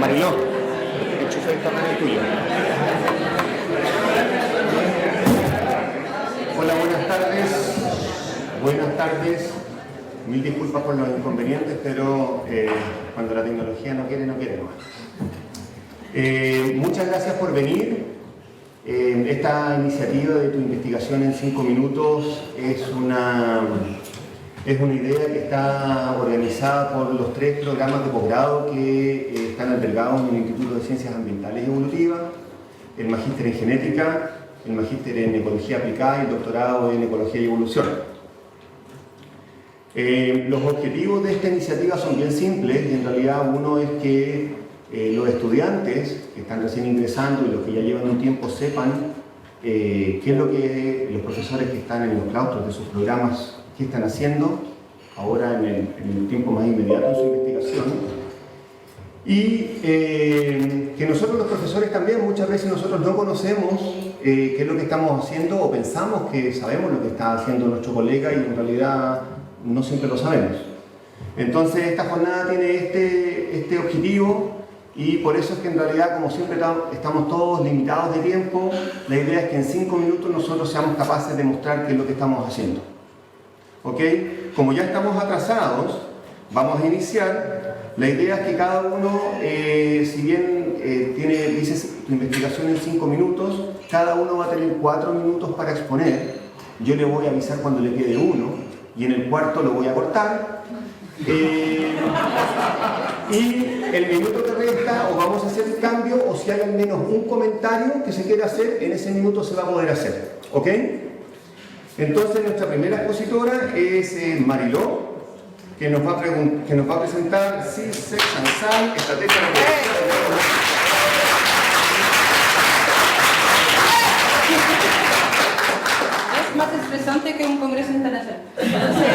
Mariló, el chofer también es tuyo. Hola, buenas tardes. Buenas tardes. Mil disculpas por los inconvenientes, pero cuando la tecnología no quiere, no quiere más. Muchas gracias por venir. Esta iniciativa de tu investigación en 5 minutos es una idea que está organizada por los 3 programas de posgrado que están albergados en el Instituto de Ciencias Ambientales y Evolutivas, el magíster en genética, el magíster en ecología aplicada y el doctorado en ecología y evolución. Los objetivos de esta iniciativa son bien simples y en realidad uno es que los estudiantes que están recién ingresando y los que ya llevan un tiempo sepan qué es lo que los profesores que están en los claustros de sus programas qué están haciendo ahora en el tiempo más inmediato en su investigación y que nosotros los profesores también muchas veces nosotros no conocemos qué es lo que estamos haciendo o pensamos que sabemos lo que está haciendo nuestro colega y en realidad no siempre lo sabemos. Entonces esta jornada tiene este objetivo y por eso es que en realidad, como siempre estamos todos limitados de tiempo, la idea es que en 5 minutos nosotros seamos capaces de mostrar qué es lo que estamos haciendo. ¿Ok? Como ya estamos atrasados, vamos a iniciar. La idea es que cada uno, si bien dices tu investigación en 5 minutos, cada uno va a tener 4 minutos para exponer. Yo le voy a avisar cuando le quede uno. Y en el cuarto lo voy a cortar y el minuto que resta o vamos a hacer el cambio o si hay al menos un comentario que se quiera hacer, en ese minuto se va a poder hacer, ¿ok? Entonces nuestra primera expositora es Mariló, que nos va a presentar CIS-SEC-SANSAL, estrategia de producción. Más estresante que un congreso internacional. Entonces,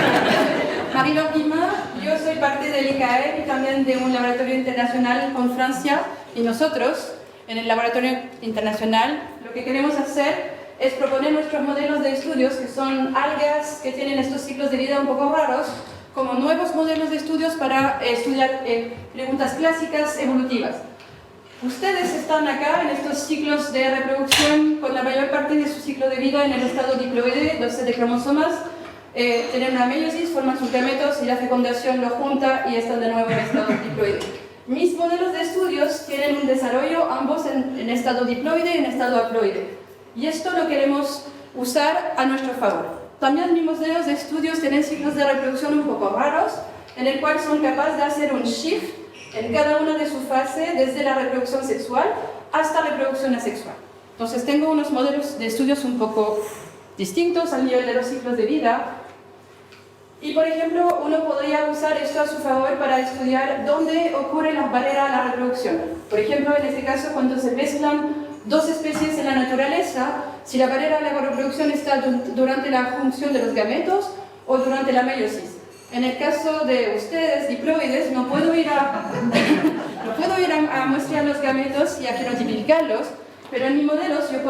Mariló Guimard, yo soy parte del ICAE y también de un laboratorio internacional con Francia y nosotros, en el laboratorio internacional, lo que queremos hacer es proponer nuestros modelos de estudios, que son algas que tienen estos ciclos de vida un poco raros, como nuevos modelos de estudios para estudiar preguntas clásicas evolutivas. Ustedes están acá en estos ciclos de reproducción con la mayor parte de su ciclo de vida en el estado diploide, 12 de cromosomas, tienen una meiosis, forman sus gametos y la fecundación lo junta y están de nuevo en estado diploide. Mis modelos de estudios tienen un desarrollo ambos en estado diploide y en estado haploide. Y esto lo queremos usar a nuestro favor. También mis modelos de estudios tienen ciclos de reproducción un poco raros, en el cual son capaces de hacer un shift en cada una de sus fases, desde la reproducción sexual hasta la reproducción asexual. Entonces tengo unos modelos de estudios un poco distintos al nivel de los ciclos de vida. Y por ejemplo, uno podría usar esto a su favor para estudiar dónde ocurren las barreras a la reproducción. Por ejemplo, en este caso, cuando se mezclan 2 especies en la naturaleza, si la barrera a la reproducción está durante la función de los gametos o durante la meiosis. En el caso de ustedes, diploides, no puedo ir a muestrear los gametos y a genotipificarlos, pero en mis modelos yo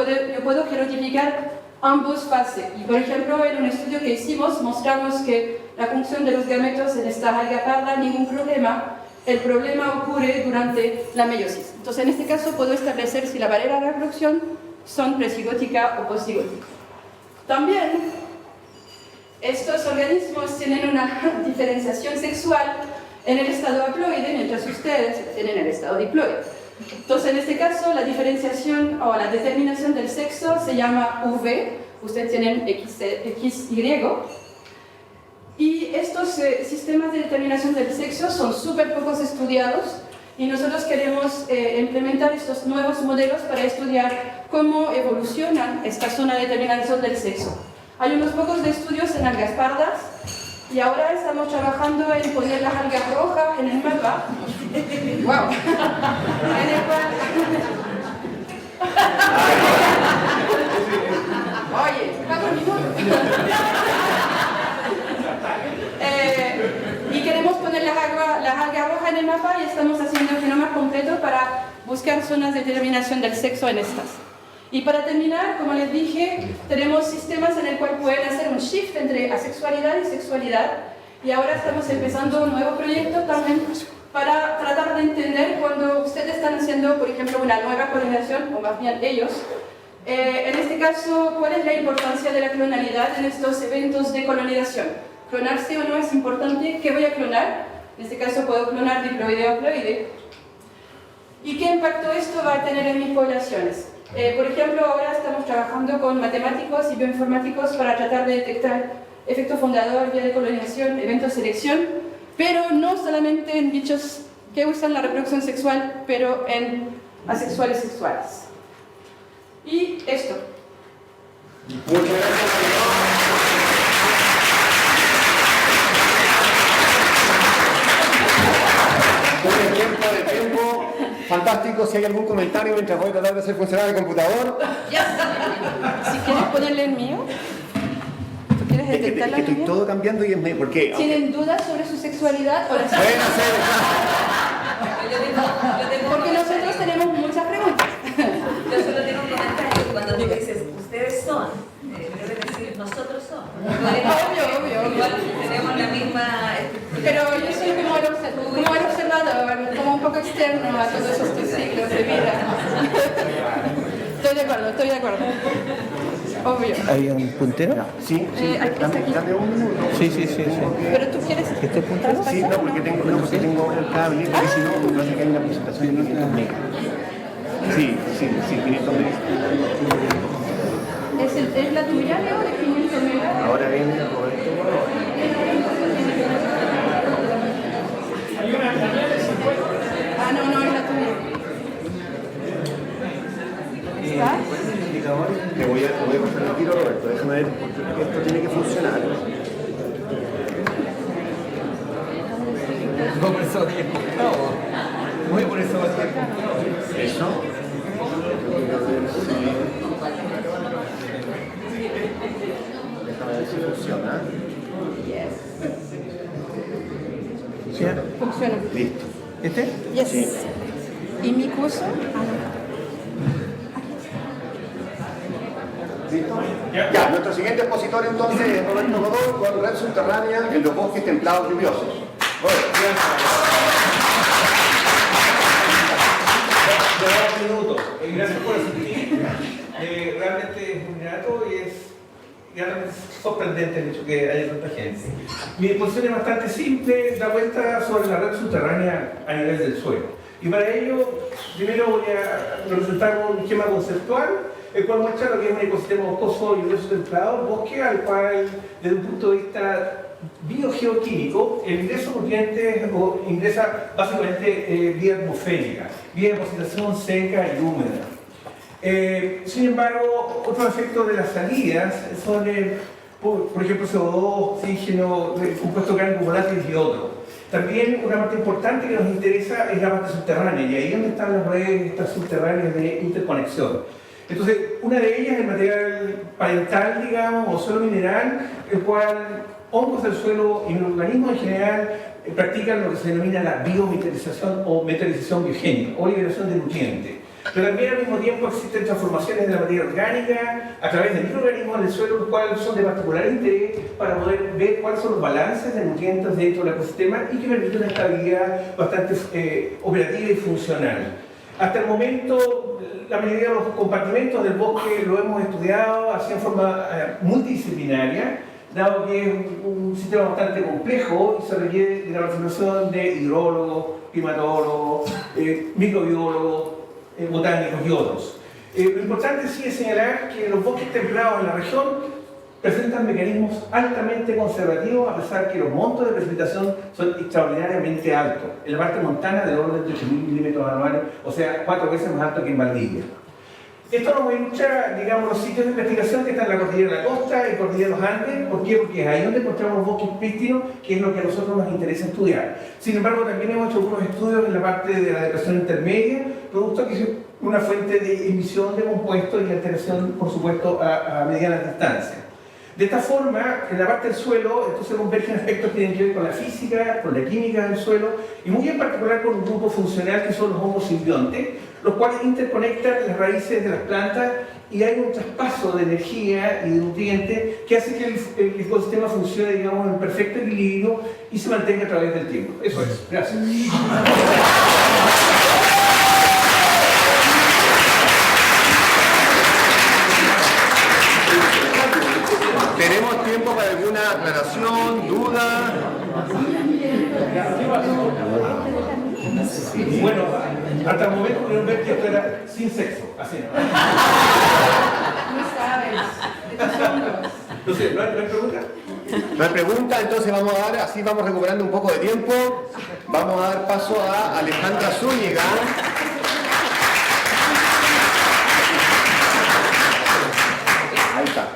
puedo genotipicar ambos fases. Y por ejemplo, en un estudio que hicimos, mostramos que la función de los gametos en esta alga parda, ningún problema. El problema ocurre durante la meiosis. Entonces, en este caso, puedo establecer si la barrera de reproducción son presigótica o postigótica. También, estos organismos tienen una diferenciación sexual en el estado haploide, mientras ustedes tienen el estado diploide. Entonces, en este caso, la diferenciación o la determinación del sexo se llama V, ustedes tienen XY, y estos sistemas de determinación del sexo son súper pocos estudiados y nosotros queremos implementar estos nuevos modelos para estudiar cómo evolucionan esta zona de determinación del sexo. Hay unos pocos de estudios en algas pardas y ahora estamos trabajando en poner las algas rojas en el mapa. ¡Wow! En el cual... Oye, pago un minuto. Y queremos poner las algas rojas en el mapa y estamos haciendo genomas completos para buscar zonas de determinación del sexo en estas. Y para terminar, como les dije, tenemos sistemas en el cual pueden hacer un shift entre asexualidad y sexualidad. Y ahora estamos empezando un nuevo proyecto también para están haciendo, por ejemplo, una nueva clonización, o más bien ellos. En este caso, ¿cuál es la importancia de la clonalidad en estos eventos de colonización? ¿Clonarse o no es importante? ¿Qué voy a clonar? En este caso puedo clonar diploide o haploide. ¿Y qué impacto esto va a tener en mis poblaciones? Por ejemplo, ahora estamos trabajando con matemáticos y bioinformáticos para tratar de detectar efecto fundador, vía de colonización, evento de selección, pero no solamente en bichos que usan la reproducción sexual, pero en asexuales sexuales. Y esto. Muchas gracias. De tiempo, fantástico. Si hay algún comentario mientras voy a tratar de hacer funcionar el computador. Yes. Si quieres ponerle el mío. ¿Tú quieres detectar la que estoy mía? todo cambiando y es medio. ¿Por qué? ¿Tienen dudas sobre su sexualidad o la Bueno, Porque nosotros tenemos muchas preguntas. Yo solo tengo un comentario. Cuando tú dices, ustedes son, debes decir, nosotros somos. Obvio. Igual tenemos la misma estructura. Pero yo soy como el observador, como un poco externo a todos estos ciclos de vida. Estoy de acuerdo. Obvio. ¿Hay un puntero? Sí, Está aquí. dame un minuto. Sí. Pero tú quieres ¿Este puntero? Sí, no, porque tengo el cable, porque si no, me parece que hay una presentación de 500 megas. Sí, 500 megas. ¿Es la tuya, Leo, de 500 megas? Ahora viene Roberto Borró. No, es la tuya. ¿Está? Te voy a pasar el tiro, Roberto. Déjame ver, porque esto tiene que funcionar. No, por eso muy por eso Eso. Déjame ver si funciona. Funciona. Listo. ¿Este? Yes. Sí. ¿Y mi curso? ¿Listo? Ya, nuestro siguiente expositor entonces es Roberto Godoy con Red Subterránea en los bosques templados lluviosos. De 2 minutos. Gracias por asistir. Realmente es muy grato y es realmente sorprendente el hecho que haya tanta gente. Mi exposición es bastante simple, da vuelta sobre la red subterránea a nivel del suelo. Y para ello, primero voy a presentar un esquema conceptual, el cual muestra lo que es un ecosistema boscoso y lluvioso templado, bosque al cual, desde un punto de vista biogeoquímico, el ingreso de nutrientes ingresa básicamente vía atmosférica, vía depositación seca y húmeda. Sin embargo, otros efectos de las salidas son, por ejemplo, CO2, oxígeno, compuesto orgánico volátil y otros. También una parte importante que nos interesa es la parte subterránea, y ahí es donde están las redes estas subterráneas de interconexión. Entonces, una de ellas es el material parental, digamos, o suelo mineral, el cual hongos del suelo y microorganismos en general practican lo que se denomina la biometalización o metalización biogénica, o liberación de nutrientes. Pero también al mismo tiempo existen transformaciones de la materia orgánica a través de microorganismos del suelo, los cuales son de particular interés para poder ver cuáles son los balances de nutrientes dentro del ecosistema y que permiten una estabilidad bastante operativa y funcional. Hasta el momento, la mayoría de los compartimentos del bosque lo hemos estudiado así en forma multidisciplinaria, dado que es un sistema bastante complejo y se requiere de la participación de hidrólogos, climatólogos, microbiólogos, botánicos y otros. Lo importante sí es señalar que los bosques templados en la región presentan mecanismos altamente conservativos, a pesar que los montos de precipitación son extraordinariamente altos. En la parte montana del orden de 8.000 milímetros anuales, o sea, 4 veces más alto que en Valdivia. Esto nos ilustra, digamos, los sitios de investigación que están en la cordillera de la costa y cordillera de los Andes. ¿Por qué? Porque es ahí donde encontramos bosques prístinos, que es lo que a nosotros nos interesa estudiar. Sin embargo, también hemos hecho algunos estudios en la parte de la depresión intermedia, producto que es una fuente de emisión de compuestos y alteración, por supuesto, a medianas distancias. De esta forma, en la parte del suelo, entonces convergen aspectos que tienen que ver con la física, con la química del suelo, y muy en particular con un grupo funcional que son los hongos simbiontes, los cuales interconectan las raíces de las plantas y hay un traspaso de energía y de nutrientes que hace que el ecosistema funcione, digamos, en perfecto equilibrio y se mantenga a través del tiempo. Eso es. Gracias. Bueno, hasta el momento pudieron ver que esto era sin sexo, así no. No sabes. Estos hongos. No sé, ¿no hay pregunta? No hay pregunta, entonces vamos a dar, así vamos recuperando un poco de tiempo. Vamos a dar paso a Alejandra Zúñiga. Ahí está.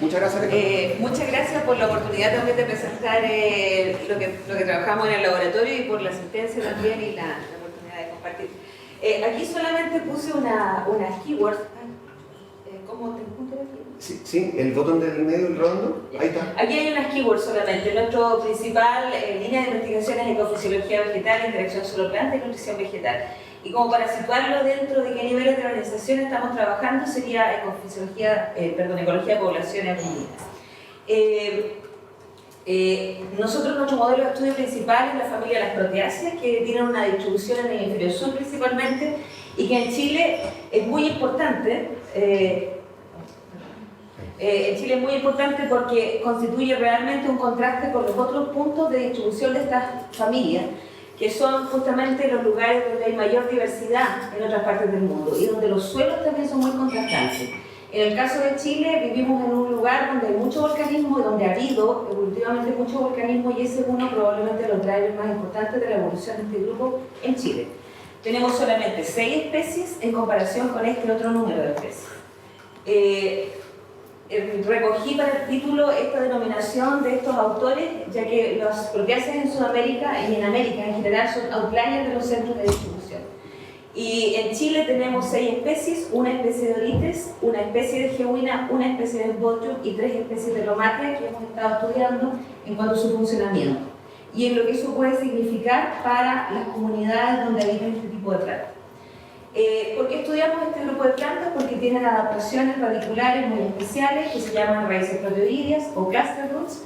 Muchas gracias, Alejandra. Muchas gracias por la oportunidad también de presentar lo que trabajamos en el laboratorio y por la asistencia también y la oportunidad de compartir. Aquí solamente puse unas keywords. ¿Cómo te encuentras aquí? Sí, el botón del medio, el redondo. Ahí está. Aquí hay unas keywords solamente. Nuestro principal línea de investigación es ecofisiología vegetal, interacción suelo-planta y nutrición vegetal. Y como para situarlo dentro de qué niveles de organización estamos trabajando, sería ecología de poblaciones indígenas. Nosotros, nuestro modelo de estudio principal es la familia de las proteáceas, que tienen una distribución en el hemisferio sur principalmente, y que en Chile es muy importante. En Chile es muy importante porque constituye realmente un contraste con los otros puntos de distribución de estas familias, que son justamente los lugares donde hay mayor diversidad en otras partes del mundo y donde los suelos también son muy contrastantes. En el caso de Chile, vivimos en un lugar donde hay mucho volcanismo y donde ha habido evolutivamente mucho volcanismo, y ese es uno probablemente de los drivers más importantes de la evolución de este grupo en Chile. Tenemos solamente 6 especies en comparación con este otro número de especies. Recogí para el título esta denominación de estos autores, ya que las proteáceas en Sudamérica y en América en general son outliers de los centros de distribución. Y en Chile tenemos 6 especies, una especie de Orites, una especie de Gehuina, una especie de Botrium y 3 especies de Lomatia que hemos estado estudiando en cuanto a su funcionamiento y en lo que eso puede significar para las comunidades donde habitan este tipo de plantas. ¿Por qué estudiamos este grupo de plantas? Porque tienen adaptaciones radiculares muy especiales que se llaman raíces proteoideas o cluster roots,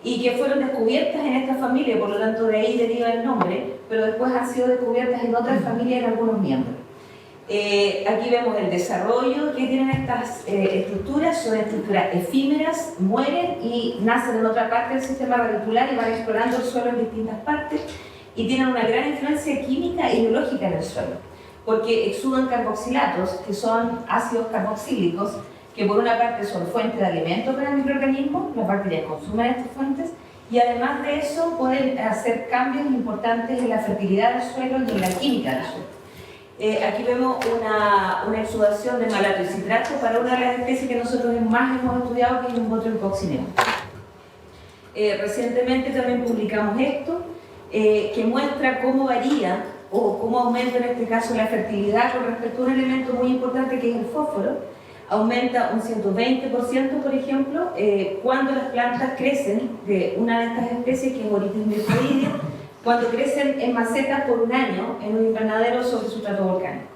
y que fueron descubiertas en esta familia, por lo tanto de ahí deriva el nombre, pero después han sido descubiertas en otras familias en algunos miembros. Aquí vemos el desarrollo que tienen estas estructuras, son estructuras efímeras, mueren y nacen en otra parte del sistema radicular y van explorando el suelo en distintas partes, y tienen una gran influencia química y biológica en el suelo, porque exudan carboxilatos, que son ácidos carboxílicos, que por una parte son fuente de alimento para microorganismos, las bacterias consumen estas fuentes, y además de eso pueden hacer cambios importantes en la fertilidad del suelo y en la química del suelo. Aquí vemos una exudación de malato y citrato para una de las especies que nosotros más hemos estudiado, que es un Botrium coccineum. Recientemente también publicamos esto, que muestra cómo varía o cómo aumenta en este caso la fertilidad con respecto a un elemento muy importante que es el fósforo. Aumenta un 120%, por ejemplo, cuando las plantas crecen de una de estas especies, que es Orites mycoidea, cuando crecen en macetas por un año en un invernadero sobre sustrato volcánico.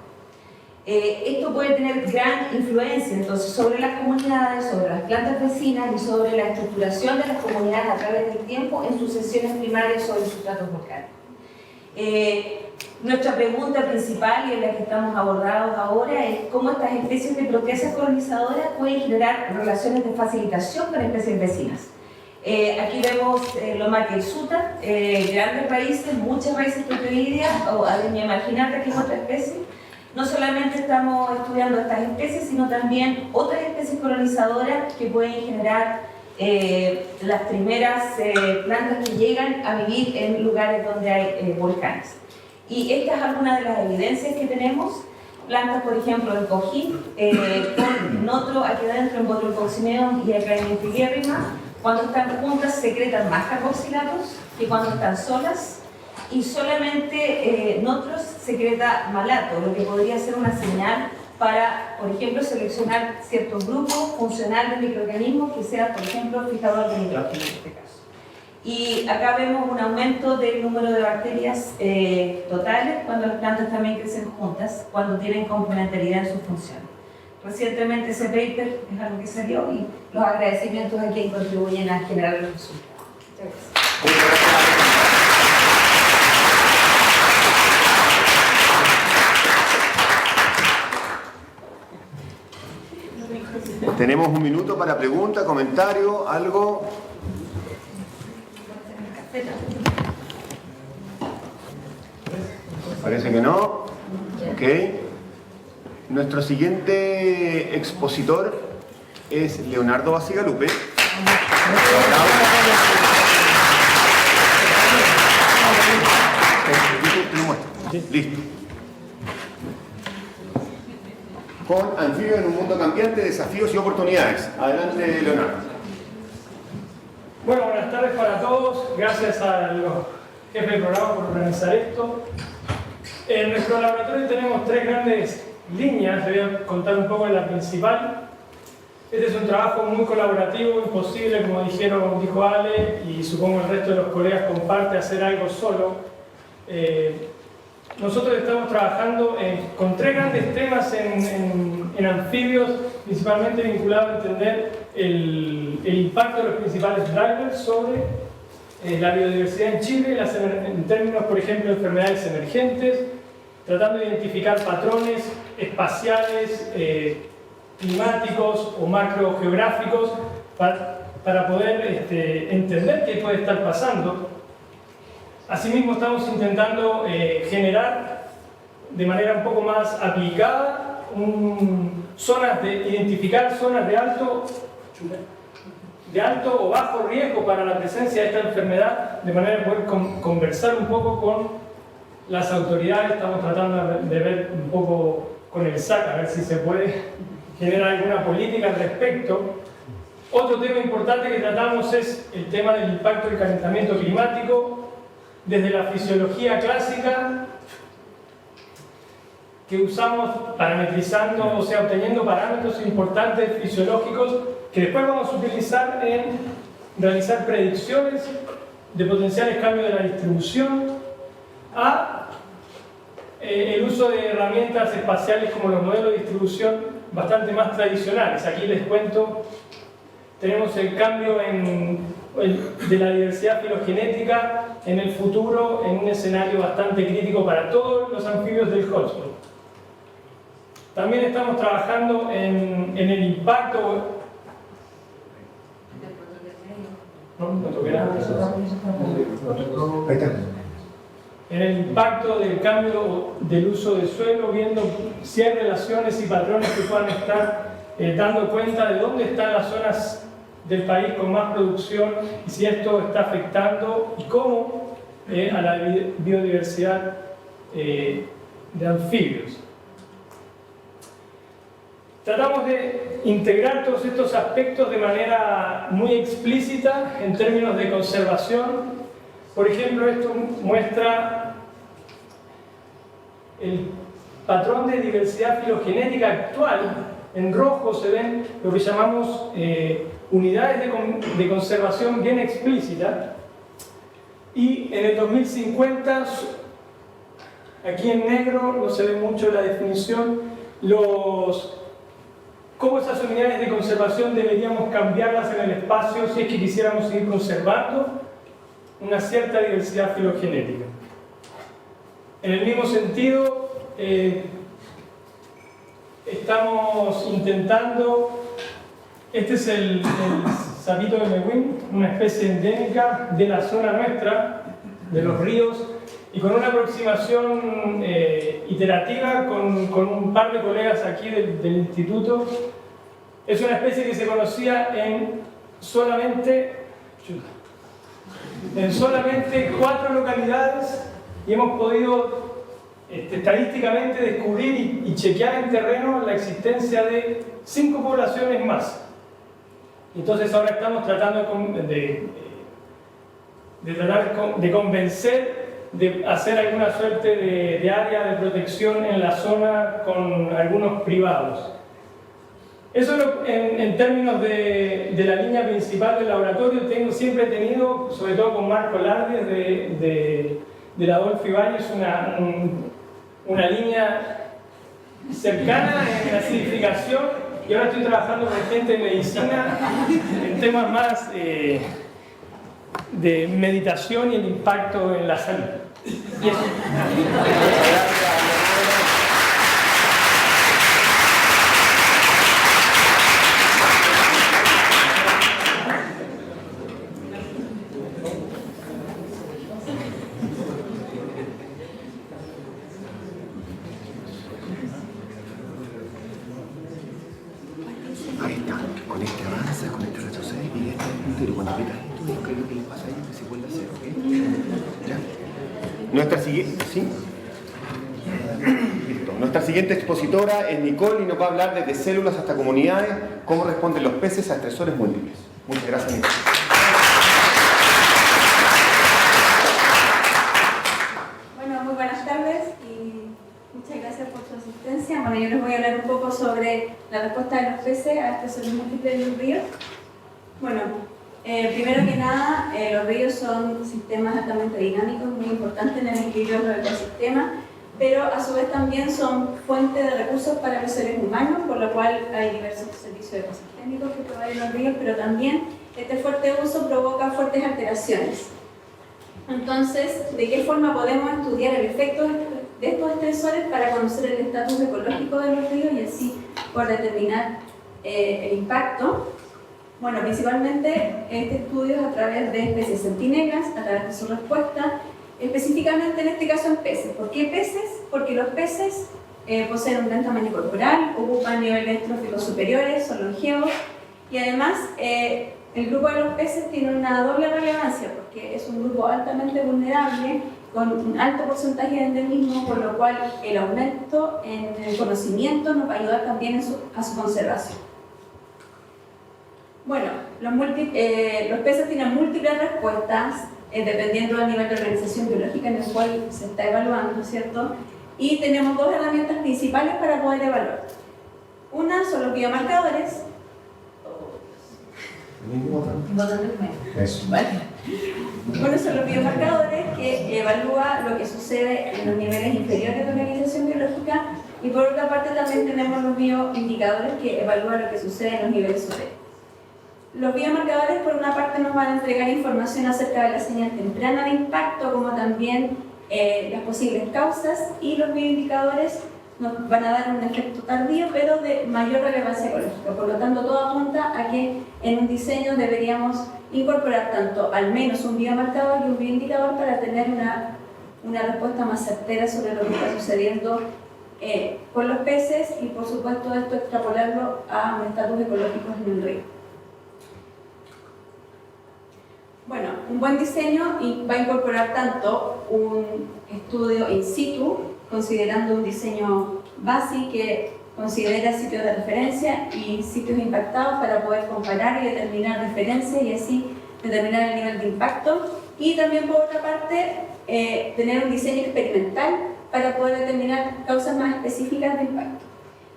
Esto puede tener gran influencia entonces sobre las comunidades, sobre las plantas vecinas y sobre la estructuración de las comunidades a través del tiempo en sucesiones primarias sobre sustratos volcánicos. Nuestra pregunta principal, y en la que estamos abordados ahora, es cómo estas especies de proteáceas colonizadoras pueden generar relaciones de facilitación con especies vecinas. Aquí vemos Lomatia hirsuta, grandes raíces, muchas raíces proteoideas, o Adenia marginata, que es otra especie. No solamente estamos estudiando estas especies, sino también otras especies colonizadoras que pueden generar las primeras plantas que llegan a vivir en lugares donde hay volcanes. Y esta es alguna de las evidencias que tenemos. Plantas, por ejemplo, el cojín, con otro aquí adentro en Botrium coccineum y acá en Epiguérrima, cuando están juntas secretan más carboxilatos que cuando están solas, y solamente Notros secreta malato, lo que podría ser una señal para, por ejemplo, seleccionar ciertos grupos funcionales de microorganismos que sean, por ejemplo, fijador de nitrógeno en este caso. Y acá vemos un aumento del número de bacterias totales cuando las plantas también crecen juntas, cuando tienen complementariedad en sus funciones. Recientemente ese paper es algo que salió, y los agradecimientos a quienes contribuyen a generar los resultados. Muchas gracias. Tenemos un minuto para pregunta, comentario, algo. Parece que no. Ok. Nuestro siguiente expositor es Leonardo Bacigalupe. Listo. Con Anfibios en un mundo cambiante, desafíos y oportunidades. Adelante, Leonardo. Bueno, buenas tardes para todos. Gracias a los jefes del programa por organizar esto. En nuestro laboratorio tenemos 3 grandes líneas. Les voy a contar un poco de la principal. Este es un trabajo muy colaborativo, imposible, como dijo Ale, y supongo el resto de los colegas comparte hacer algo solo. Nosotros estamos trabajando con 3 grandes temas en anfibios, principalmente vinculados a entender el impacto de los principales drivers sobre la biodiversidad en Chile, en términos, por ejemplo, de enfermedades emergentes, tratando de identificar patrones espaciales, climáticos o macrogeográficos para poder entender qué puede estar pasando. Asimismo, estamos intentando generar de manera un poco más aplicada identificar zonas de alto o bajo riesgo para la presencia de esta enfermedad, de manera de poder conversar un poco con las autoridades. Estamos tratando de ver un poco con el SAC, a ver si se puede generar alguna política al respecto. Otro tema importante que tratamos es el tema del impacto del calentamiento climático, desde la fisiología clásica, que usamos parametrizando, o sea, obteniendo parámetros importantes fisiológicos que después vamos a utilizar en realizar predicciones de potenciales cambios de la distribución, a el uso de herramientas espaciales como los modelos de distribución bastante más tradicionales. Aquí les cuento, tenemos el cambio de la diversidad filogenética en el futuro en un escenario bastante crítico para todos los anfibios del Hotspot. También estamos trabajando en el impacto. No toqué nada. Ahí está. En el impacto del cambio del uso del suelo, viendo si hay relaciones y patrones que puedan estar dando cuenta de dónde están las zonas del país con más producción y si esto está afectando y cómo a la biodiversidad de anfibios. Tratamos de integrar todos estos aspectos de manera muy explícita en términos de conservación. Por ejemplo, esto muestra el patrón de diversidad filogenética actual. En rojo se ven lo que llamamos unidades de conservación bien explícita. Y en el 2050, aquí en negro, no se ve mucho la definición, cómo esas unidades de conservación deberíamos cambiarlas en el espacio si es que quisiéramos seguir conservando una cierta diversidad filogenética. En el mismo sentido, estamos intentando, este es el sapito de Mewin, una especie endémica de la zona nuestra, de los ríos, y con una aproximación iterativa con un par de colegas aquí del instituto. Es una especie que se conocía en solamente 4 localidades y hemos podido estadísticamente descubrir y chequear en terreno la existencia de 5 poblaciones más. Entonces ahora estamos tratando de convencer de hacer alguna suerte de área de protección en la zona con algunos privados. Eso en términos de la línea principal del laboratorio. Siempre he tenido, sobre todo con Marco Lardes de la Adolfo Ibáñez, una línea cercana en la acidificación, y ahora estoy trabajando con gente de medicina en temas más de meditación y el impacto en la salud. Y eso. pero cuando apretas esto, ¿qué es lo que le pasa a ellos? Que se vuelve a hacer, ¿ok? ¿Ya? Nuestra siguiente, ¿sí? Listo. Nuestra siguiente expositora es Nicole y nos va a hablar desde células hasta comunidades, cómo responden los peces a estresores múltiples. Muchas gracias, Nicole. Bueno, muy buenas tardes y muchas gracias por su asistencia. Bueno, yo les voy a hablar un poco sobre la respuesta de los peces a estresores múltiples en los ríos. Bueno, primero que nada, los ríos son sistemas altamente dinámicos, muy importantes en el equilibrio de los ecosistemas, pero a su vez también son fuente de recursos para los seres humanos, por lo cual hay diversos servicios ecosistémicos que proveen los ríos, pero también este fuerte uso provoca fuertes alteraciones. Entonces, ¿de qué forma podemos estudiar el efecto de estos estresores para conocer el estatus ecológico de los ríos y así poder determinar el impacto? Bueno, principalmente este estudio es a través de especies centinelas, a través de su respuesta, específicamente en este caso en peces. ¿Por qué peces? Porque los peces poseen un gran tamaño corporal, ocupan niveles tróficos superiores, son longevos y además el grupo de los peces tiene una doble relevancia porque es un grupo altamente vulnerable con un alto porcentaje de endemismo, por lo cual el aumento en el conocimiento nos va a ayudar también a su conservación. Bueno, los peces tienen múltiples respuestas dependiendo del nivel de organización biológica en el cual se está evaluando, ¿cierto? Y tenemos dos herramientas principales para poder evaluar. Una son los biomarcadores. Eso. Bueno, son los biomarcadores que evalúan lo que sucede en los niveles inferiores de organización biológica y por otra parte también tenemos los bioindicadores que evalúan lo que sucede en los niveles superiores. Los biomarcadores por una parte nos van a entregar información acerca de la señal temprana de impacto como también las posibles causas y los bioindicadores nos van a dar un efecto tardío pero de mayor relevancia ecológica. Por lo tanto, todo apunta a que en un diseño deberíamos incorporar tanto al menos un biomarcador y un bioindicador para tener una respuesta más certera sobre lo que está sucediendo con los peces y por supuesto esto extrapolarlo a un estatus ecológico en el río. Bueno, un buen diseño va a incorporar tanto un estudio in situ, considerando un diseño base que considera sitios de referencia y sitios impactados para poder comparar y determinar referencias y así determinar el nivel de impacto. Y también, por otra parte, tener un diseño experimental para poder determinar causas más específicas de impacto.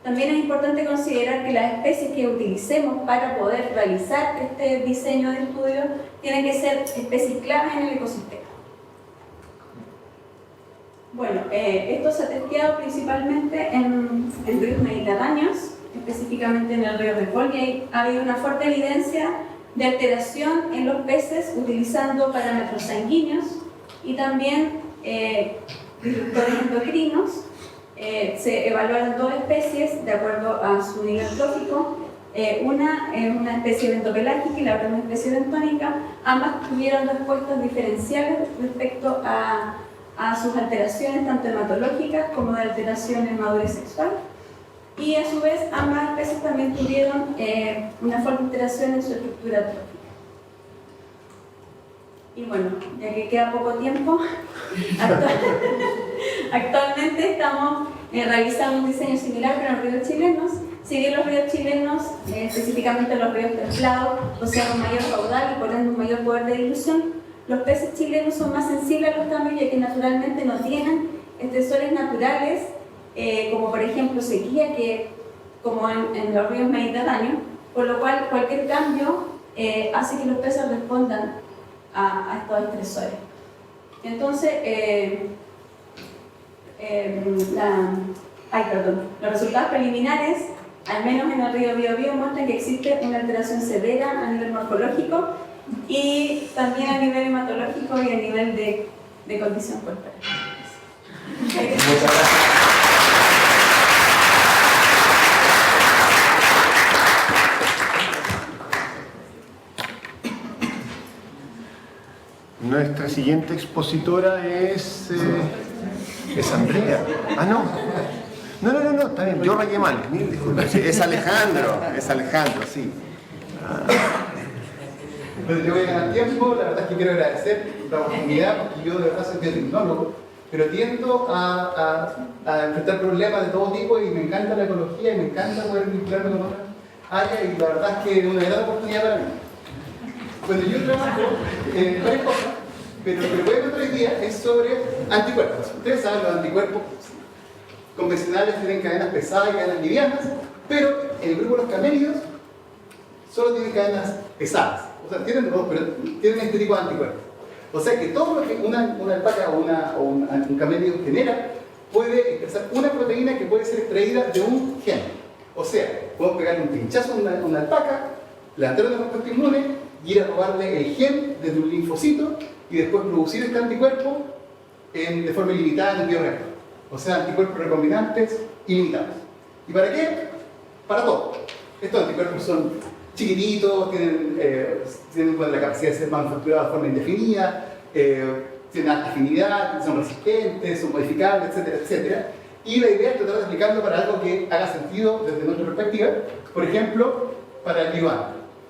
También es importante considerar que las especies que utilicemos para poder realizar este diseño de estudio tienen que ser especies claves en el ecosistema. Bueno, esto se ha testeado principalmente en ríos mediterráneos, específicamente en el río de Volga. Ha habido una fuerte evidencia de alteración en los peces utilizando parámetros sanguíneos y también disruptores endocrinos. Se evaluaron dos especies de acuerdo a su nivel trófico. Una es una especie bentopelágica y la otra es una especie bentónica. Ambas tuvieron respuestas diferenciales respecto a sus alteraciones tanto hematológicas como de alteración en madurez sexual. Y a su vez ambas especies también tuvieron una fuerte alteración en su estructura trófica. Y bueno, ya que queda poco tiempo, actualmente estamos realizando un diseño similar para los ríos chilenos. Si bien los ríos chilenos, específicamente los ríos templados, poseen un mayor caudal y por ende un mayor poder de dilución, los peces chilenos son más sensibles a los cambios ya que naturalmente no tienen estresores naturales, como por ejemplo sequía, como en los ríos mediterráneos, por lo cual cualquier cambio hace que los peces respondan a estos estresores. Entonces, los resultados preliminares, al menos en el río Biobío, muestran que existe una alteración severa a nivel morfológico y también a nivel hematológico y a nivel de condición corporal. Muchas gracias. Nuestra siguiente expositora es Andrea. Ah, no. No, está bien, yo rayé mal. Mil disculpas. Sí, es Alejandro, sí. Bueno, yo voy a ganar tiempo, la verdad es que quiero agradecer la oportunidad, porque yo de verdad soy biotecnólogo, pero tiendo a enfrentar problemas de todo tipo y me encanta la ecología y me encanta poder vincularme con otras áreas y la verdad es que es una gran oportunidad para mí. Bueno, yo trabajo en varias cosas, pero lo que voy a contar hoy día es sobre anticuerpos. Ustedes saben, los anticuerpos convencionales tienen cadenas pesadas y cadenas livianas, pero en el grupo de los camélidos solo tienen cadenas pesadas. O sea, tienen dos, pero tienen este tipo de anticuerpos. O sea que todo lo que una alpaca o un camélido genera puede expresar una proteína que puede ser extraída de un gen. O sea, podemos pegarle un pinchazo a una alpaca, levantar una respuesta inmune y ir a robarle el gen desde un linfocito y después producir este anticuerpo de forma ilimitada en un bioreactor. O sea, anticuerpos recombinantes ilimitados. ¿Y para qué? Para todo. Estos anticuerpos son chiquititos, tienen la capacidad de ser manufacturados de forma indefinida, tienen alta afinidad, son resistentes, son modificables, etcétera, etcétera. Y la idea es tratar de aplicarlo para algo que haga sentido desde nuestra perspectiva, por ejemplo, para el virus,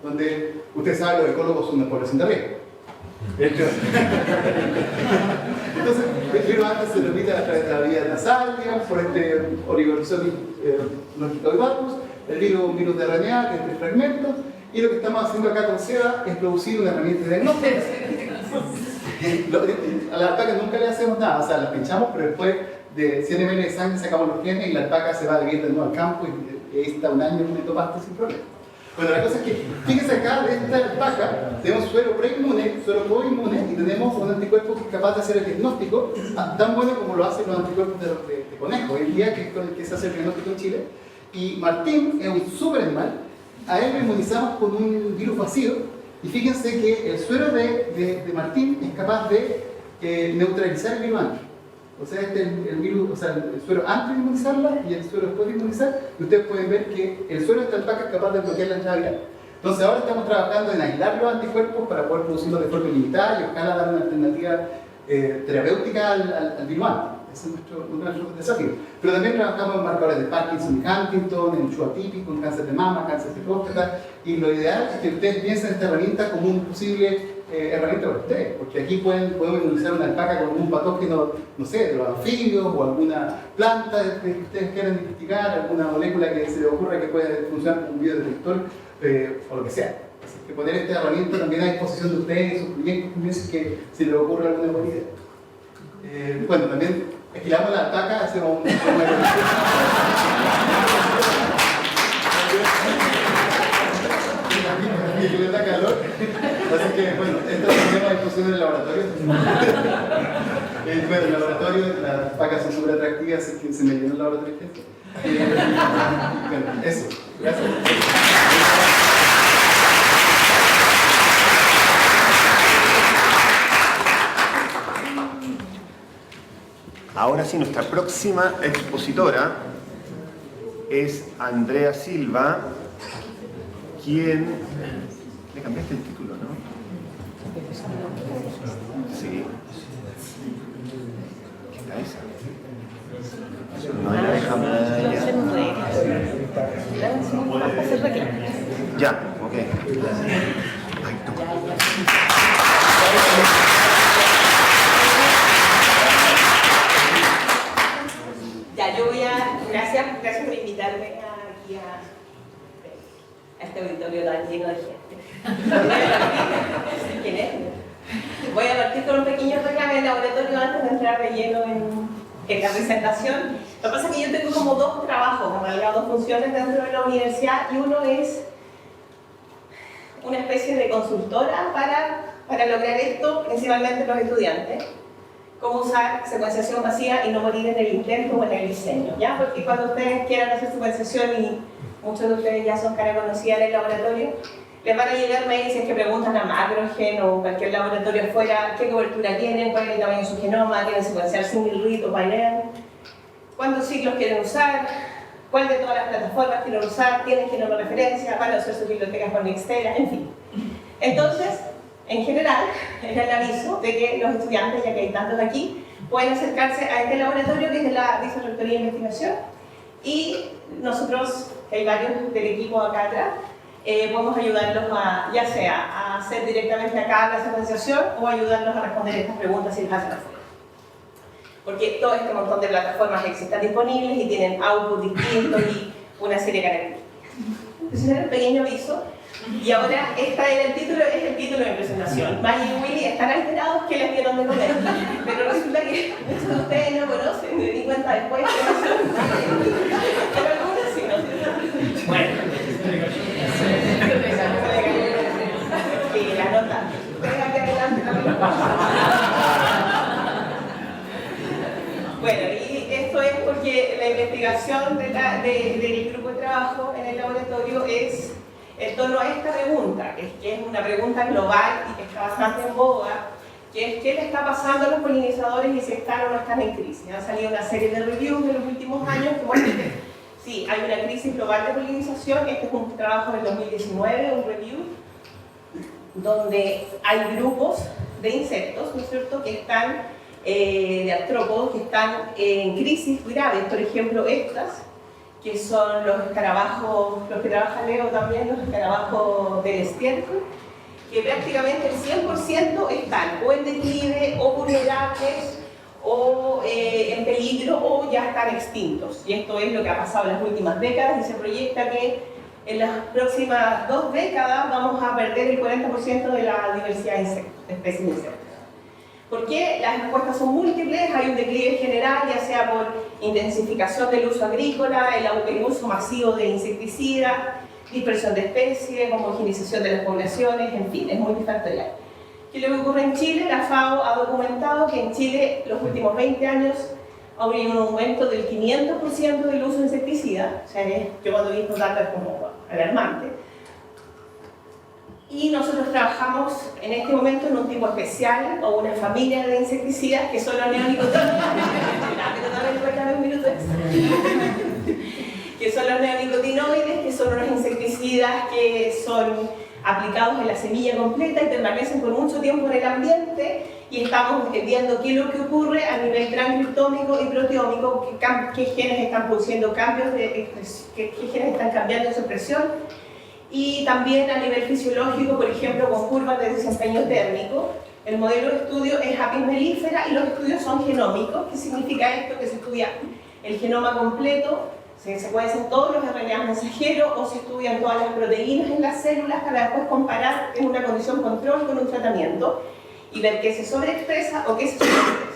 donde ustedes saben los ecólogos son una población de riesgo. De hecho, entonces, el virus se transmite a través de la vía nasal, digamos, por este Oligozomic longitudinalus, el virus, un virus de RNA que es de fragmentos, y lo que estamos haciendo acá con SEBA es producir una herramienta de diagnóstico. A las alpacas nunca le hacemos nada, o sea, las pinchamos, pero después de 100 ml de sangre sacamos los genes y la alpaca se va a vivir de nuevo al campo y ahí está un año comiendo pasto sin problema. Bueno, la cosa es que, fíjense acá, de esta alpaca tenemos suero preinmune, suero coinmune y tenemos un anticuerpo que es capaz de hacer el diagnóstico tan bueno como lo hacen los anticuerpos de conejo, hoy en día, que es con el que se hace el diagnóstico en Chile. Y Martín es un super animal, a él lo inmunizamos con un virus vacío y fíjense que el suero de Martín es capaz de neutralizar el virus antes. O sea, el virus, o sea, el suero antes de inmunizarla y el suero después de inmunizar, y ustedes pueden ver que el suero de esta alpaca es capaz de bloquear la entrada viral. Entonces ahora estamos trabajando en aislar los anticuerpos para poder producirlos de forma ilimitada y ojalá dar una alternativa terapéutica al virus antes. Ese es nuestro desafío. Pero también trabajamos en marcadores de Parkinson y Huntington, en Chua típico, en cáncer de mama, cáncer de próstata, y lo ideal es que ustedes piensen esta herramienta como un posible herramienta para ustedes, porque aquí podemos inmunizar una alpaca con un patógeno, no sé, de los anfibios o alguna planta que ustedes quieran identificar, alguna molécula que se les ocurra que pueda funcionar como un biodetector o lo que sea. Así que poner esta herramienta también a disposición de ustedes y sus clientes que se les ocurra alguna buena idea. Bueno, también esquilamos la alpaca, hacemos un que le da calor. Así que, bueno, esta es la discusión en el laboratorio. Bueno, en el laboratorio las vacas son súper atractivas, así que se me llenó el laboratorio. Bueno, eso. Gracias. Ahora sí, nuestra próxima expositora es Andrea Silva, quien... Le cambiaste el título, ¿no? Sí. ¿Qué está esa? No hay la abeja maya. Ya, ok. Ay, toma. Ya, yo voy a... Gracias por invitarme aquí a este auditorio tan lleno de gente. ¿Quién es? Voy a partir con un pequeño reclamo del laboratorio antes de entrar de lleno en la presentación. Lo que pasa es que yo tengo como dos trabajos, en realidad dos funciones dentro de la universidad, y uno es una especie de consultora para lograr esto, principalmente los estudiantes. Cómo usar secuenciación masiva y no morir en el intento o en el diseño, ¿ya? Porque cuando ustedes quieran hacer secuenciación, y muchos de ustedes ya son cara conocida en el laboratorio, les van a llegar mails que preguntan a Macrogen o cualquier laboratorio afuera qué cobertura tienen, cuál es el tamaño de su genoma, quieren secuenciar single read o binary, cuántos ciclos quieren usar, cuál de todas las plataformas quieren usar, tienen genoma de referencia, van a usar sus bibliotecas con Nextera, en fin. Entonces, en general, es el aviso de que los estudiantes, ya que hay tantos aquí, pueden acercarse a este laboratorio que es de la Vicerrectoría de Investigación, y nosotros, que hay varios del equipo acá atrás, podemos ayudarlos a, ya sea a hacer directamente acá la secuenciación o ayudarlos a responder estas preguntas si les hacen afuera. Porque todo este montón de plataformas están disponibles y tienen output distintos y una serie de características. Entonces era un pequeño aviso. Y ahora esta es el título de mi presentación. Maggie y Willy están alterados que les dieron de comer. Pero resulta que muchos de ustedes no conocen, me di cuenta después que no son. Pero algunos sí, ¿no? Bueno. Sí, la nota. Venga aquí adelante también. Bueno, y esto es porque la investigación del grupo de trabajo en el laboratorio es en torno a esta pregunta, que es una pregunta global y que está bastante en boga, que es qué le está pasando a los polinizadores y si están o no están en crisis. Han salido una serie de reviews en los últimos años que muestran que sí, hay una crisis global de polinización. Este es un trabajo del 2019, un review, donde hay grupos de insectos, ¿no es cierto?, que están, de artrópodos, que están en crisis graves. Por ejemplo, estas, que son los escarabajos, los que trabaja Leo también, los escarabajos del estiércol, que prácticamente el 100% están o en declive, o vulnerables, o en peligro, o ya están extintos. Y esto es lo que ha pasado en las últimas décadas, y se proyecta que en las próximas 2 décadas vamos a perder el 40% de la diversidad de insectos, de especies de insectos. ¿Por qué? Las respuestas son múltiples. Hay un declive general, ya sea por intensificación del uso agrícola, el uso masivo de insecticidas, dispersión de especies, homogenización de las poblaciones, en fin, es multifactorial. ¿Qué es lo que ocurre en Chile? La FAO ha documentado que en Chile los últimos 20 años ha habido un aumento del 500% del uso de insecticida. O sea, yo cuando vi estos datos es como alarmante. Y nosotros trabajamos en este momento en un tipo especial o una familia de insecticidas que son los neonicotinoides. Que son los neonicotinoides, que son unos insecticidas que son aplicados en la semilla completa y permanecen por mucho tiempo en el ambiente, y estamos viendo qué es lo que ocurre a nivel transcriptómico y proteómico, qué genes están produciendo cambios, qué genes están cambiando su expresión, y también a nivel fisiológico, por ejemplo, con curvas de desempeño térmico. El modelo de estudio es Apis mellifera y los estudios son genómicos. ¿Qué significa esto? Que se estudia el genoma completo, se secuencian todos los RNA mensajeros o se estudian todas las proteínas en las células para después comparar en una condición control con un tratamiento y ver qué se sobreexpresa o qué se subexpresa.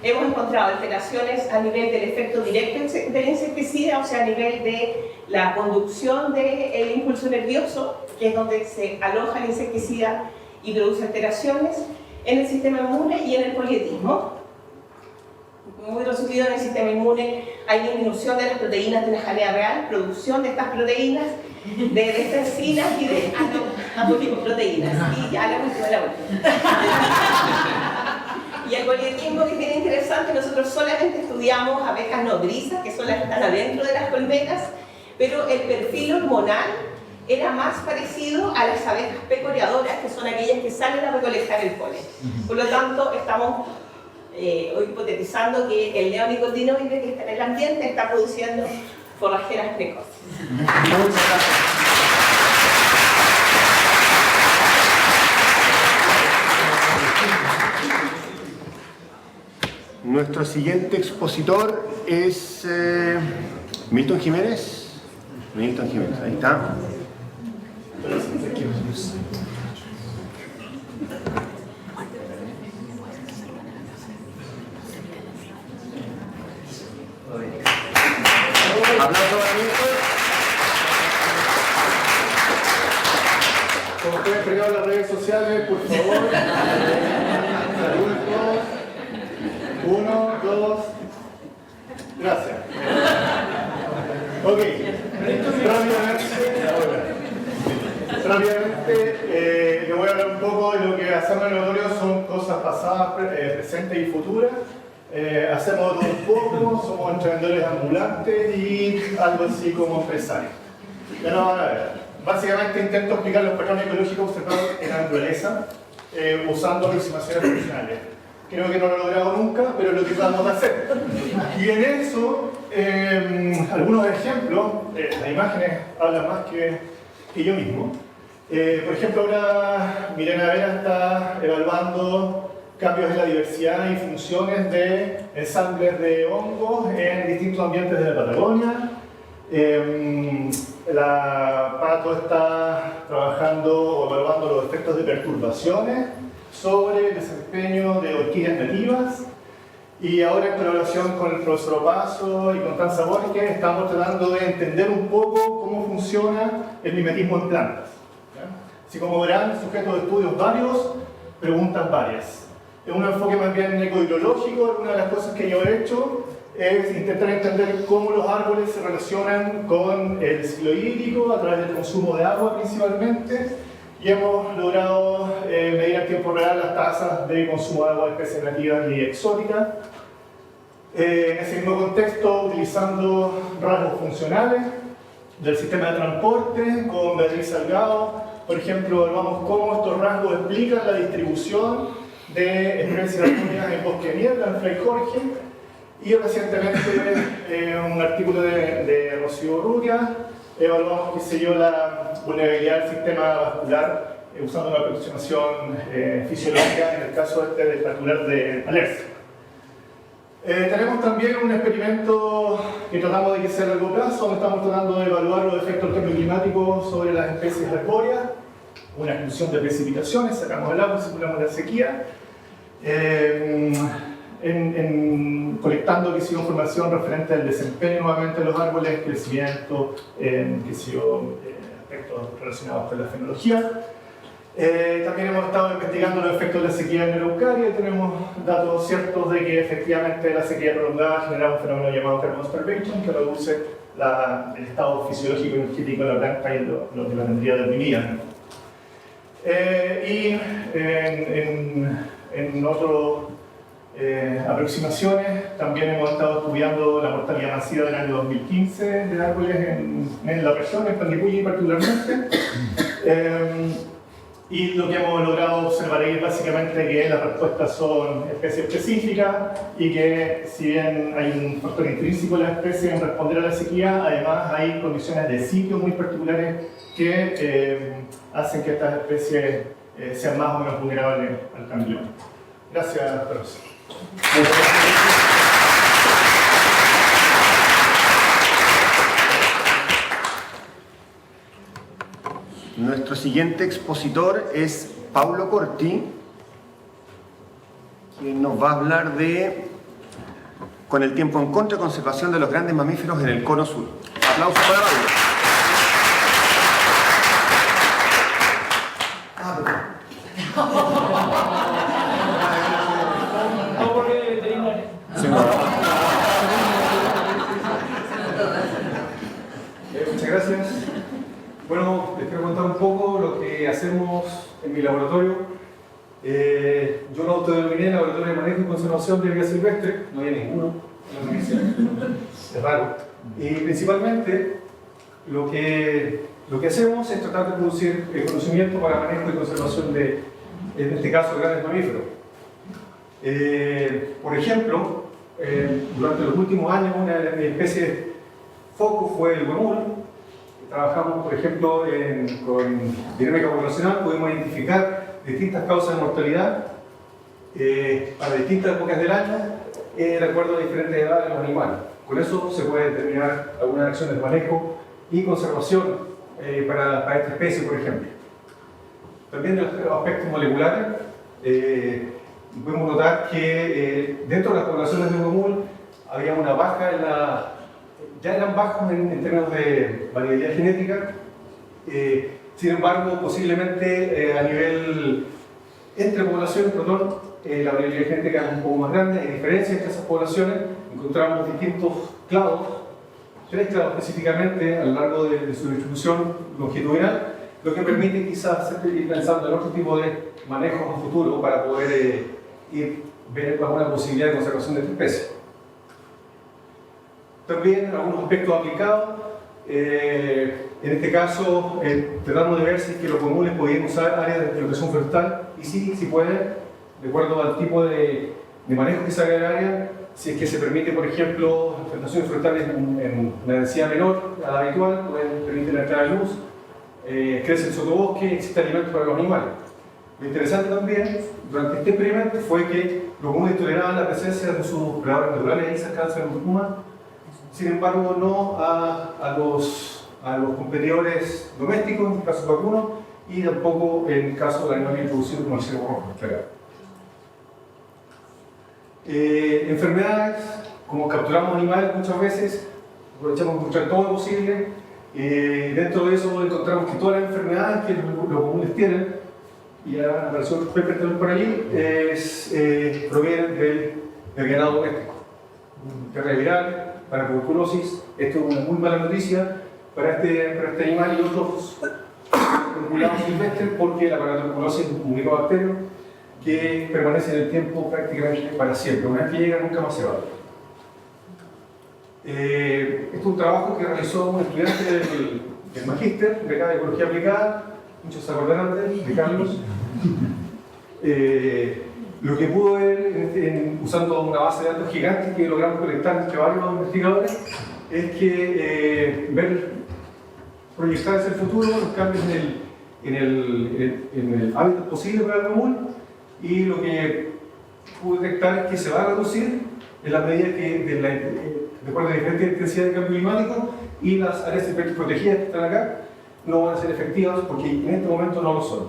Hemos encontrado alteraciones a nivel del efecto directo del insecticida, o sea, a nivel de la conducción del impulso nervioso, que es donde se aloja el insecticida y produce alteraciones en el sistema inmune y en el polietismo. Muy resumido, en el sistema inmune hay disminución de las proteínas de la jalea real, producción de estas proteínas, de estas enzimas y de proteínas. Y ya la última. Y el polietismo, que es bien interesante, nosotros solamente estudiamos abejas nodrizas, que son las que están adentro de las colmenas, pero el perfil hormonal era más parecido a las abejas pecoreadoras, que son aquellas que salen a recolectar el polen. Por lo tanto, estamos hipotetizando que el neonicotinoide que está en el ambiente está produciendo forrajeras precoces. Muchas gracias. Nuestro siguiente expositor es Milton Jiménez. Milton Jiménez, ahí está. Aplauso para Milton. Como ustedes pegados las redes sociales, por favor. Saludos todos. 1, 2. Gracias. Ok. Rápidamente les voy a hablar un poco de lo que hacemos en el laboratorio. Son cosas pasadas, presentes y futuras. Hacemos todo un poco, somos emprendedores ambulantes y algo así como empresarios. Ya lo van a ver. Básicamente intento explicar los patrones ecológicos observados en la naturaleza usando aproximaciones funcionales. Creo que no lo he logrado nunca, pero es lo que tratamos de hacer. Y en eso, algunos ejemplos, las imágenes hablan más que que yo mismo. Por ejemplo, ahora Milena Vera está evaluando cambios en la diversidad y funciones de ensambles de hongos en distintos ambientes de la Patagonia. La Pato está trabajando o evaluando los efectos de perturbaciones sobre el desempeño de orquídeas nativas. Y ahora en colaboración con el profesor Opaso y con Tanza Borges estamos tratando de entender un poco cómo funciona el mimetismo en plantas. Así como verán, sujetos de estudios varios, preguntas varias. Es un enfoque más bien ecohidrológico. Una de las cosas que yo he hecho es intentar entender cómo los árboles se relacionan con el ciclo hídrico a través del consumo de agua principalmente, y hemos logrado medir en tiempo real las tasas de consumo de agua de especies nativas y exóticas. En ese mismo contexto, utilizando rasgos funcionales del sistema de transporte con Beatriz Salgado, por ejemplo, evaluamos cómo estos rasgos explican la distribución de especies arbóreas en bosque de niebla en Fray Jorge. Y recientemente, un artículo de Rocío Urrutia, evaluamos, la vulnerabilidad del sistema vascular usando una aproximación fisiológica en el caso del particular de alergia. Tenemos también un experimento que tratamos de que sea a largo plazo, donde estamos tratando de evaluar los efectos del cambio climático sobre las especies arbóreas, una exclusión de precipitaciones, sacamos el agua y simulamos la sequía. Colectando información referente al desempeño nuevamente de los árboles, crecimiento, aspectos relacionados con la fenología. También hemos estado investigando los efectos de la sequía en la Araucaria y tenemos datos ciertos de que efectivamente la sequía prolongada genera un fenómeno llamado carbon starvation, que reduce el estado fisiológico y energético de la planta y lo que la tendría deprimida. En otras aproximaciones también hemos estado estudiando la mortalidad masiva del año 2015 de árboles en la región, en Panguipulli particularmente. Y lo que hemos logrado observar ahí es básicamente que las respuestas son especies específicas y que, si bien hay un factor intrínseco de las especies en responder a la sequía, además hay condiciones de sitio muy particulares que hacen que estas especies sean más o menos vulnerables al cambio. Gracias, profesor. Nuestro siguiente expositor es Paulo Corti, quien nos va a hablar de Con el tiempo en contra, conservación de los grandes mamíferos en el cono sur. Aplausos para Paulo. Muchas gracias. Bueno, les quiero contar un poco lo que hacemos en mi laboratorio. Yo lo autodenominé Laboratorio de Manejo y Conservación de Vida Silvestre. No hay ninguno en la universidad. Es raro. Y principalmente lo que hacemos es tratar de producir conocimiento para manejo y conservación de, en este caso, grandes mamíferos. Por ejemplo, durante los últimos años una de mis especies foco fue el huemul. Trabajamos, por ejemplo, con dinámica poblacional, pudimos identificar distintas causas de mortalidad para distintas épocas del año, de acuerdo a diferentes edades de los animales. Con eso se puede determinar algunas acciones de manejo y conservación para esta especie, por ejemplo. También en los aspectos moleculares, podemos notar que dentro de las poblaciones de huemul había una baja en la... Ya eran bajos en términos de variabilidad genética, sin embargo, posiblemente a nivel entre poblaciones, la variabilidad genética es un poco más grande. En diferencia entre esas poblaciones, encontramos distintos clados, 3 clados específicamente a lo largo de su distribución longitudinal, lo que permite quizás ir pensando en otro tipo de manejos a futuro para poder ver alguna posibilidad de conservación de esta especie. También algunos aspectos aplicados, en este caso tratamos de ver si es que los comunes podían usar áreas de explotación forestal, y sí pueden, de acuerdo al tipo de manejo que se haga del área, si es que se permite, por ejemplo, explotaciones forestales en una densidad menor a la habitual, permiten la entrada de luz, crece el sotobosque, existe alimento para los animales. Lo interesante también, durante este experimento, fue que los comunes toleraban la presencia de sus predadores naturales, esas cáncer en puma, sin embargo no a los competidores domésticos, en el caso de vacuno, y tampoco en el caso del animal introducido como el ciervo rojo. Enfermedades, como capturamos animales muchas veces, aprovechamos de encontrar todo lo posible. Dentro de eso encontramos que todas las enfermedades que los comunes tienen, y ya apareció Pepe también por allí, provienen del ganado doméstico. Diarrea viral, paratuberculosis. Esto es una muy mala noticia para este animal y otros ungulados silvestres, porque la paratuberculosis es un micobacterio que permanece en el tiempo prácticamente para siempre. Una vez que llega, nunca más se va. Este es un trabajo que realizó un estudiante del magíster de acá de Ecología Aplicada, muchos se acordarán de Carlos. Lo que pudo ver, usando una base de datos gigante que logramos colectar entre varios investigadores, es que proyectar hacia el futuro los cambios en el hábitat posible para el común, y lo que pude detectar es que se va a reducir en la medida que, de acuerdo a la diferente intensidad de cambio climático, y las áreas protegidas que están acá no van a ser efectivas porque en este momento no lo son.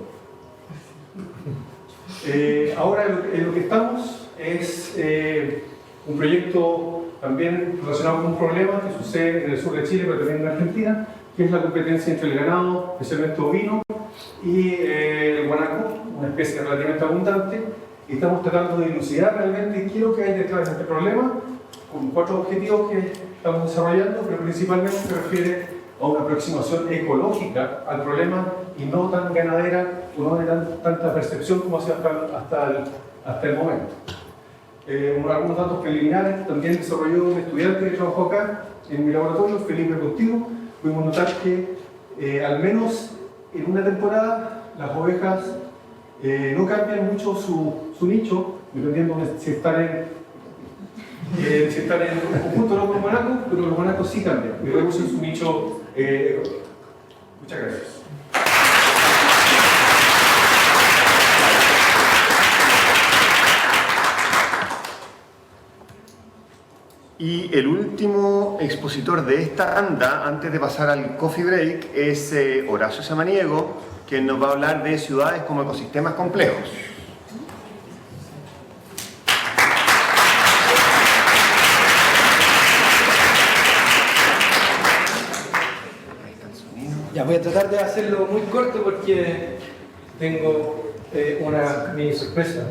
Ahora en lo que estamos es un proyecto también relacionado con un problema que sucede en el sur de Chile, pero también en Argentina, que es la competencia entre el ganado, especialmente ovino, y el guanaco, una especie relativamente abundante. Y estamos tratando de dilucidar realmente qué es lo que hay detrás de este problema, con 4 objetivos que estamos desarrollando, pero principalmente se refiere a una aproximación ecológica al problema y no tan ganadera o no de tanta percepción como hacía hasta el momento. Algunos datos preliminares también desarrolló un estudiante que trabajó acá en mi laboratorio, Felipe Contigo. Pudimos notar que al menos en una temporada las ovejas no cambian mucho su nicho, dependiendo de si están en un conjunto no con guanacos, pero los guanacos sí cambian y reducen su nicho ecológico. Muchas gracias. Y el último expositor de esta tanda, antes de pasar al coffee break, es Horacio Samaniego, que nos va a hablar de ciudades como ecosistemas complejos. Ya, voy a tratar de hacerlo muy corto porque tengo una mini sorpresa.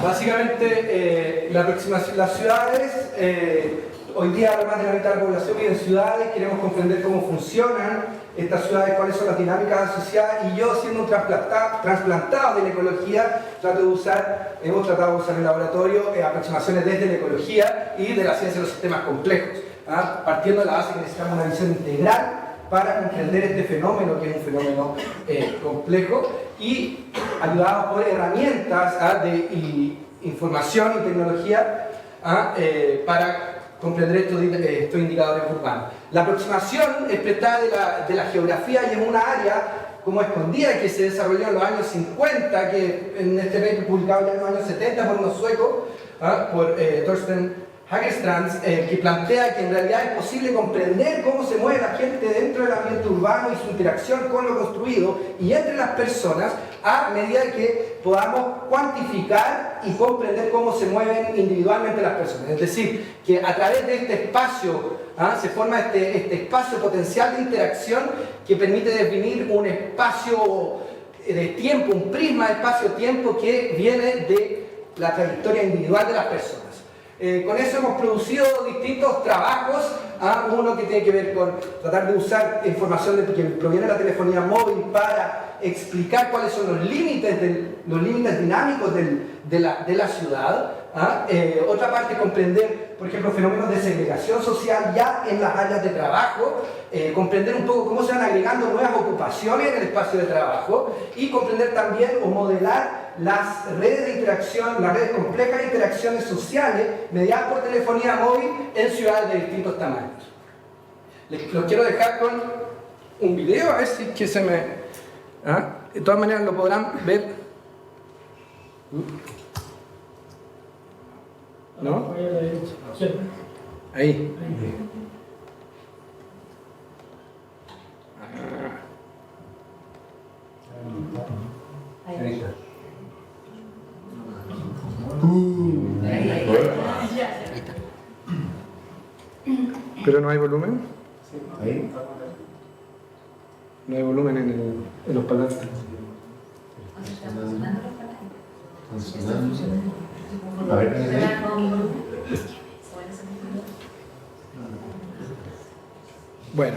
Básicamente, las ciudades, hoy día además de la mitad de la población vive en ciudades, queremos comprender cómo funcionan estas ciudades, cuáles son las dinámicas asociadas, y yo, siendo un trasplantado de la ecología, hemos tratado de usar en el laboratorio aproximaciones desde la ecología y de la ciencia de los sistemas complejos, partiendo de la base que necesitamos una visión integral para comprender este fenómeno, que es un fenómeno complejo, y ayudados por herramientas de información y tecnología para comprender estos indicadores urbanos. La aproximación es prestada de la geografía y en una área como escondida que se desarrolló en los años 50, que en este paper publicado ya en los años 70 por unos suecos, por Thorsten Hagerstrands, que plantea que en realidad es posible comprender cómo se mueve la gente dentro del ambiente urbano y su interacción con lo construido y entre las personas a medida que podamos cuantificar y comprender cómo se mueven individualmente las personas. Es decir, que a través de este espacio se forma este espacio potencial de interacción que permite definir un espacio de tiempo, un prisma de espacio-tiempo que viene de la trayectoria individual de las personas. Con eso hemos producido distintos trabajos, uno que tiene que ver con tratar de usar información que proviene de la telefonía móvil para explicar cuáles son los límites dinámicos de la ciudad. Otra parte, comprender, por ejemplo, fenómenos de segregación social ya en las áreas de trabajo, comprender un poco cómo se van agregando nuevas ocupaciones en el espacio de trabajo, y comprender también o modelar las redes de interacción, las redes complejas de interacciones sociales mediadas por telefonía móvil en ciudades de distintos tamaños. Los quiero dejar con un video, a ver si es que se me... ¿Ah? De todas maneras lo podrán ver. ¿No? Ahí. Ahí está. ¿Pero no hay volumen? Ahí. No hay volumen en los parlantes. A ver, bueno.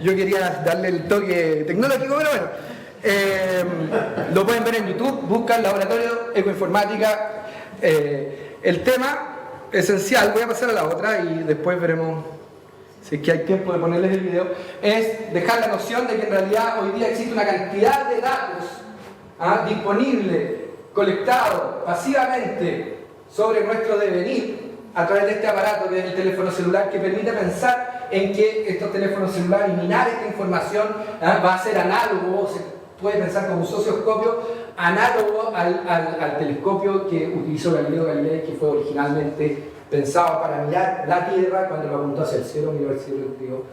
Yo quería darle el toque tecnológico, pero bueno. Lo pueden ver en YouTube, buscan Laboratorio Ecoinformática. El tema esencial, voy a pasar a la otra y después veremos si es que hay tiempo de ponerles el video, es dejar la noción de que en realidad hoy día existe una cantidad de datos disponible, colectado pasivamente sobre nuestro devenir a través de este aparato que es el teléfono celular, que permite pensar en que estos teléfonos celulares y minar esta información va a ser análogo, se puede pensar como un socioscopio análogo al telescopio que utilizó Galileo Galilei, que fue originalmente pensado para mirar la Tierra cuando lo apuntó hacia el cielo, miró el cielo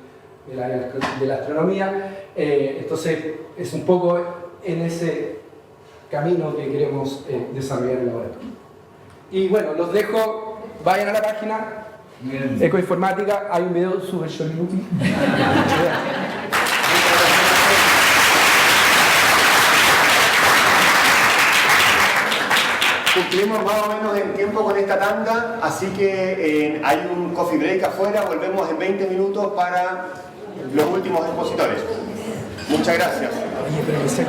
del área de la astronomía. Entonces es un poco en ese camino que queremos desarrollar el laboratorio. Y bueno, los dejo, vayan a la página Ecoinformática, hay un video súper cholilupi. Cumplimos más o menos en tiempo con esta tanda, así que hay un coffee break afuera, volvemos en 20 minutos para los últimos expositores. Muchas gracias.